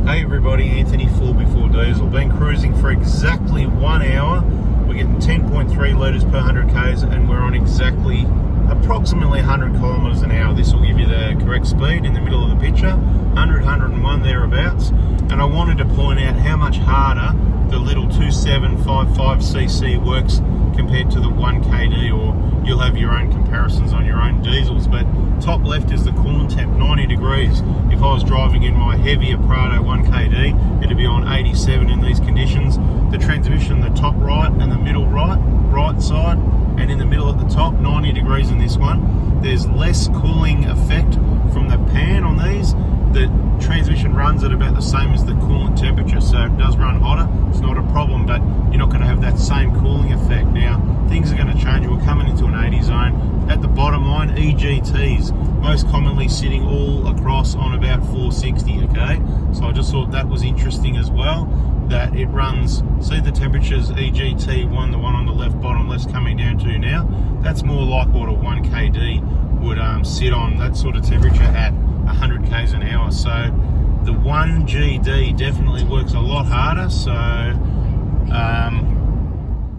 Hey everybody, Anthony 4x4 Diesel. Been cruising for exactly 1 hour. We're getting 10.3 litres per 100 k's and we're on exactly approximately 100 kilometres an hour. This will give you the correct speed in the middle of the picture, 100, 101 thereabouts. And I wanted to point out how much harder the little 2755cc works compared to the 1kd, or you'll have your own comparisons on your own diesels. But top left is the coolant temp, 90 degrees. If I was driving in my heavier Prado 1kd, it'd be on 87 in these conditions. The transmission, the top right and the middle right side, and in the middle at the top, 90 degrees in this one. There's less cooling effect from the pan on these. The transmission runs at about the same as the coolant temperature, so it does run hotter. It's not a problem, but you're not going to have that same cooling effect. Now, things are going to change. We're coming into an 80 zone. At the bottom line, EGTs, most commonly sitting all across on about 460, okay? So I just thought that was interesting as well, that it runs, see the temperatures, EGT1, the one on the left bottom left's coming down to now. That's more like what a 1kd would sit on, that sort of temperature at 100 k's an hour. So the 1GD definitely works a lot harder. So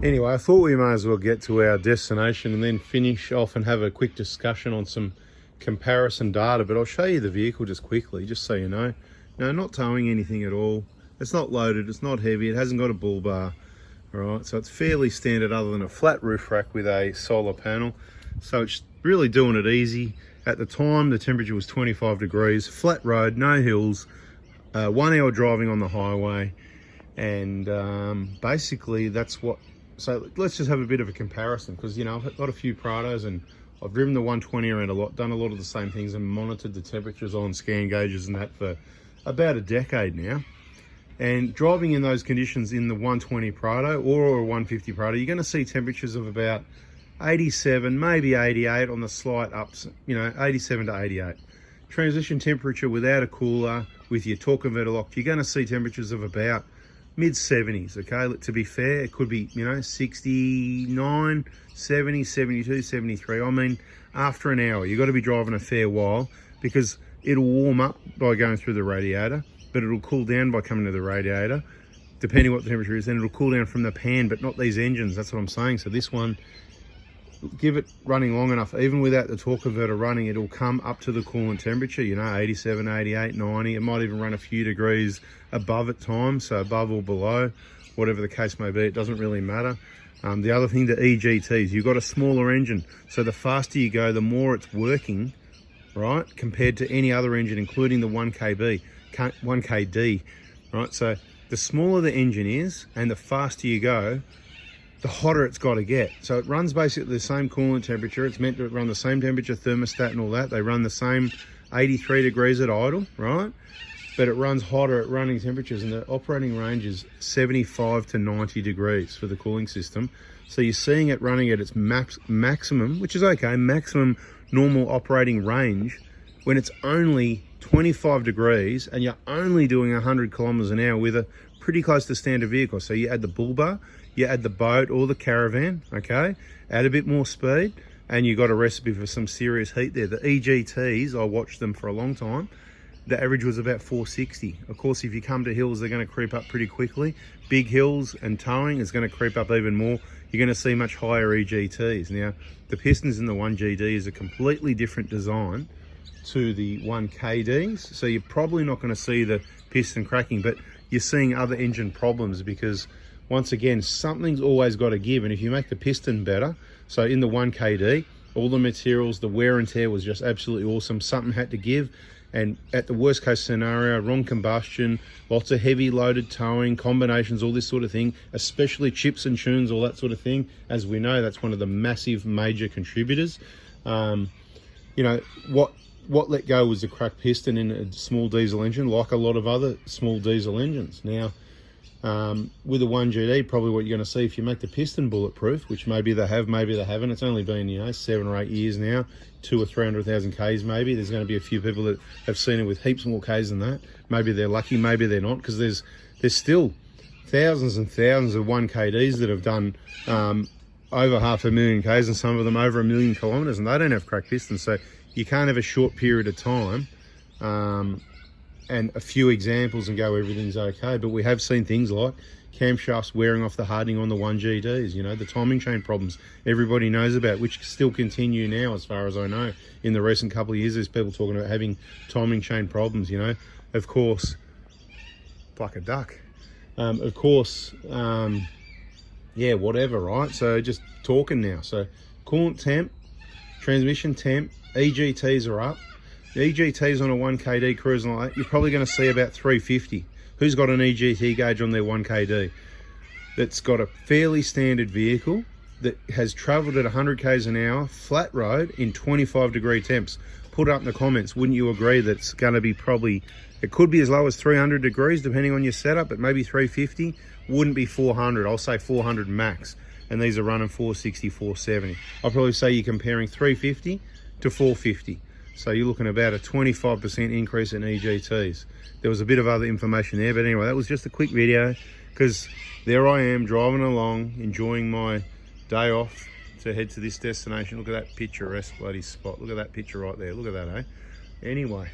anyway, I thought we may as well get to our destination and then finish off and have a quick discussion on some comparison data. But I'll show you the vehicle just quickly, just so you know. No, not towing anything at all. It's not loaded, it's not heavy, it hasn't got a bull bar. All right, so it's fairly standard other than a flat roof rack with a solar panel. So it's really doing it easy. At the time, the temperature was 25 degrees, flat road, no hills, 1 hour driving on the highway. And basically that's what, so let's just have a bit of a comparison, because, you know, I've got a few Prados and I've driven the 120 around a lot, done a lot of the same things and monitored the temperatures on scan gauges and that for about a decade now. And driving in those conditions in the 120 Prado or a 150 Prado, you're going to see temperatures of about 87, maybe 88 on the slight ups, you know, 87 to 88. Transition temperature without a cooler, with your torque converter locked, you're going to see temperatures of about mid 70s, okay? To be fair, it could be, you know, 69, 70, 72, 73. I mean, after an hour, you've got to be driving a fair while, because it'll warm up by going through the radiator, but it'll cool down by coming to the radiator, depending what the temperature is. Then it'll cool down from the pan, but not these engines. That's what I'm saying. So this one, give it running long enough, even without the torque converter running, it'll come up to the coolant temperature, you know, 87, 88, 90. It might even run a few degrees above at times, so above or below, whatever the case may be, it doesn't really matter. The other thing, the EGTs, you've got a smaller engine, so the faster you go, the more it's working, right, compared to any other engine, including the 1kd, right? So the smaller the engine is and the faster you go, the hotter it's got to get. So it runs basically the same coolant temperature. It's meant to run the same temperature thermostat and all that. They run the same 83 degrees at idle, right? But it runs hotter at running temperatures, and the operating range is 75 to 90 degrees for the cooling system. So you're seeing it running at its maximum, which is okay, maximum normal operating range, when it's only 25 degrees and you're only doing 100 kilometers an hour with a pretty close to standard vehicle. So you add the bull bar, you add the boat or the caravan, okay, add a bit more speed, and you got a recipe for some serious heat there. The EGTs, I watched them for a long time. The average was about 460. Of course, if you come to hills, they're going to creep up pretty quickly. Big hills and towing is going to creep up even more. You're going to see much higher EGTs. Now, the pistons in the 1GD is a completely different design to the 1kds, so you're probably not going to see the piston cracking, but you're seeing other engine problems, because once again, something's always got to give. And if you make the piston better, so in the 1kd, all the materials, the wear and tear was just absolutely awesome. Something had to give. And at the worst case scenario, wrong combustion, lots of heavy loaded towing, combinations, all this sort of thing, especially chips and tunes, all that sort of thing. As we know, that's one of the massive major contributors. You know, what let go was the cracked piston in a small diesel engine, like a lot of other small diesel engines. Now, with a 1GD, probably what you're going to see, if you make the piston bulletproof, which maybe they have, maybe they haven't, it's only been, you know, 7 or 8 years now, 200,000 or 300,000 Ks maybe. There's going to be a few people that have seen it with heaps more Ks than that. Maybe they're lucky, maybe they're not, because there's still thousands and thousands of 1kds that have done over 500,000 Ks, and some of them over 1 million kilometers, and they don't have cracked pistons. So you can't have a short period of time and a few examples and go everything's okay. But we have seen things like camshafts wearing off the hardening on the 1GDs, you know, the timing chain problems everybody knows about, which still continue now as far as I know. In the recent couple of years, there's people talking about having timing chain problems, you know. Of course, like a duck. Of course, yeah, whatever, right? So just talking now. So coolant temp, transmission temp, EGTs are up. The EGTs on a 1KD cruising like that, you're probably going to see about 350. Who's got an EGT gauge on their 1KD that's got a fairly standard vehicle that has travelled at 100 k's an hour, flat road, in 25-degree temps? Put up in the comments, wouldn't you agree that it's going to be probably, it could be as low as 300 degrees depending on your setup, but maybe 350, wouldn't be 400, I'll say 400 max. And these are running 460, 470. I'll probably say you're comparing 350 to 450. So you're looking at about a 25% increase in EGTs. There was a bit of other information there, but anyway, that was just a quick video because there I am driving along, enjoying my day off to head to this destination. Look at that picturesque bloody spot. Look at that picture right there. Look at that, eh? Anyway,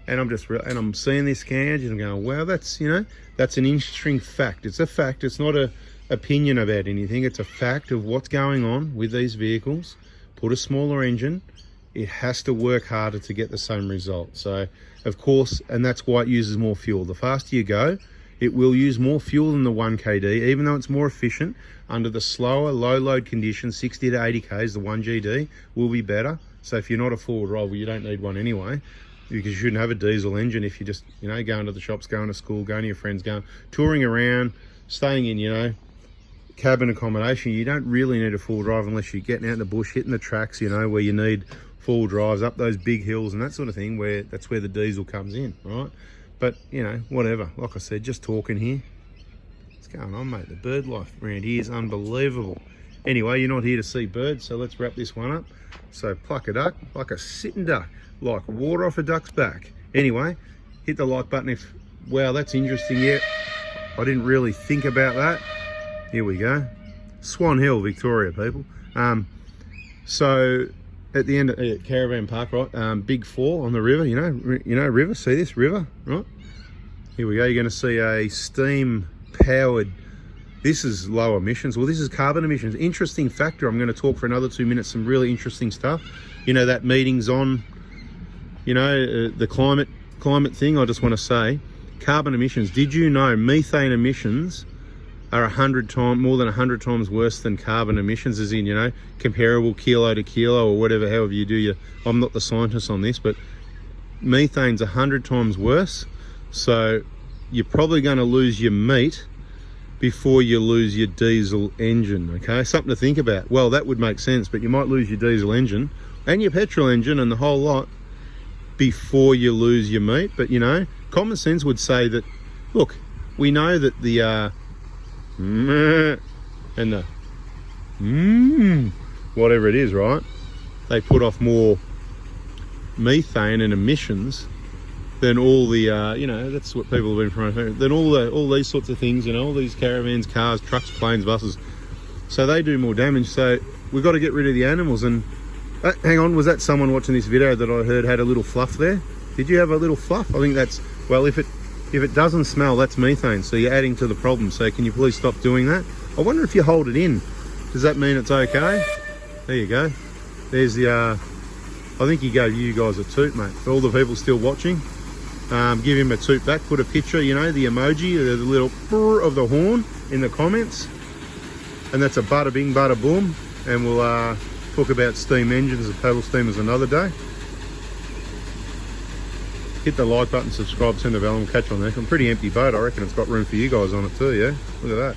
and I'm seeing this gauge and I'm going, wow, that's, you know, that's an interesting fact. It's a fact. It's not a opinion about anything. It's a fact of what's going on with these vehicles. Put a smaller engine, it has to work harder to get the same result. So of course, and that's why it uses more fuel. The faster you go, it will use more fuel than the 1KD, even though it's more efficient. Under the slower low load conditions, 60 to 80 k's, the 1GD will be better. So if you're not a four-wheel drive, well, you don't need one anyway, because you shouldn't have a diesel engine if you just, you know, going to the shops, going to school, going to your friends, going touring around, staying in, you know, cabin accommodation. You don't really need a four-wheel drive unless you're getting out in the bush, hitting the tracks, you know, where you need four-wheel drives up those big hills and that sort of thing, where that's where the diesel comes in, right? But you know, whatever, like I said, just talking here. What's going on, mate? The bird life around here is unbelievable. Anyway, you're not here to see birds, so let's wrap this one up. So pluck a duck like a sitting duck, like water off a duck's back. Anyway, hit the like button if, wow, that's interesting. Yeah, I didn't really think about that. Here we go, Swan Hill, Victoria, people. So at the end of Caravan Park, right, big four on the river, you know, river, see this river, right? Here we go, you're gonna see a steam powered, this is low emissions, well, this is carbon emissions. Interesting factor, I'm gonna talk for another 2 minutes, some really interesting stuff. You know, that meeting's on, you know, the climate thing. I just wanna say, carbon emissions, did you know methane emissions are more than 100 times worse than carbon emissions, as in, you know, comparable kilo to kilo or whatever, however you do your, I'm not the scientist on this, but methane's 100 times worse. So you're probably going to lose your meat before you lose your diesel engine, okay? Something to think about. Well, that would make sense, but you might lose your diesel engine and your petrol engine and the whole lot before you lose your meat. But, you know, common sense would say that, look, we know that the and the whatever it is, right, they put off more methane and emissions than all the you know, that's what people have been promoting, than all these sorts of things, you know, all these caravans, cars, trucks, planes, buses. So they do more damage. So we've got to get rid of the animals. And hang on, was that someone watching this video that I heard had a little fluff there? Did you have a little fluff? I think that's, well, if it doesn't smell, that's methane, so you're adding to the problem. So can you please stop doing that? I wonder if you hold it in, does that mean it's okay? There you go. There's the, I think he gave you guys a toot, mate. For all the people still watching, give him a toot back. Put a picture, you know, the emoji, the little brr of the horn in the comments. And that's a bada bing, bada boom. And we'll talk about steam engines and paddle steamers another day. Hit the like button, subscribe, turn the bell, and we'll catch you on there. I'm a pretty empty boat. I reckon it's got room for you guys on it too, yeah? Look at that.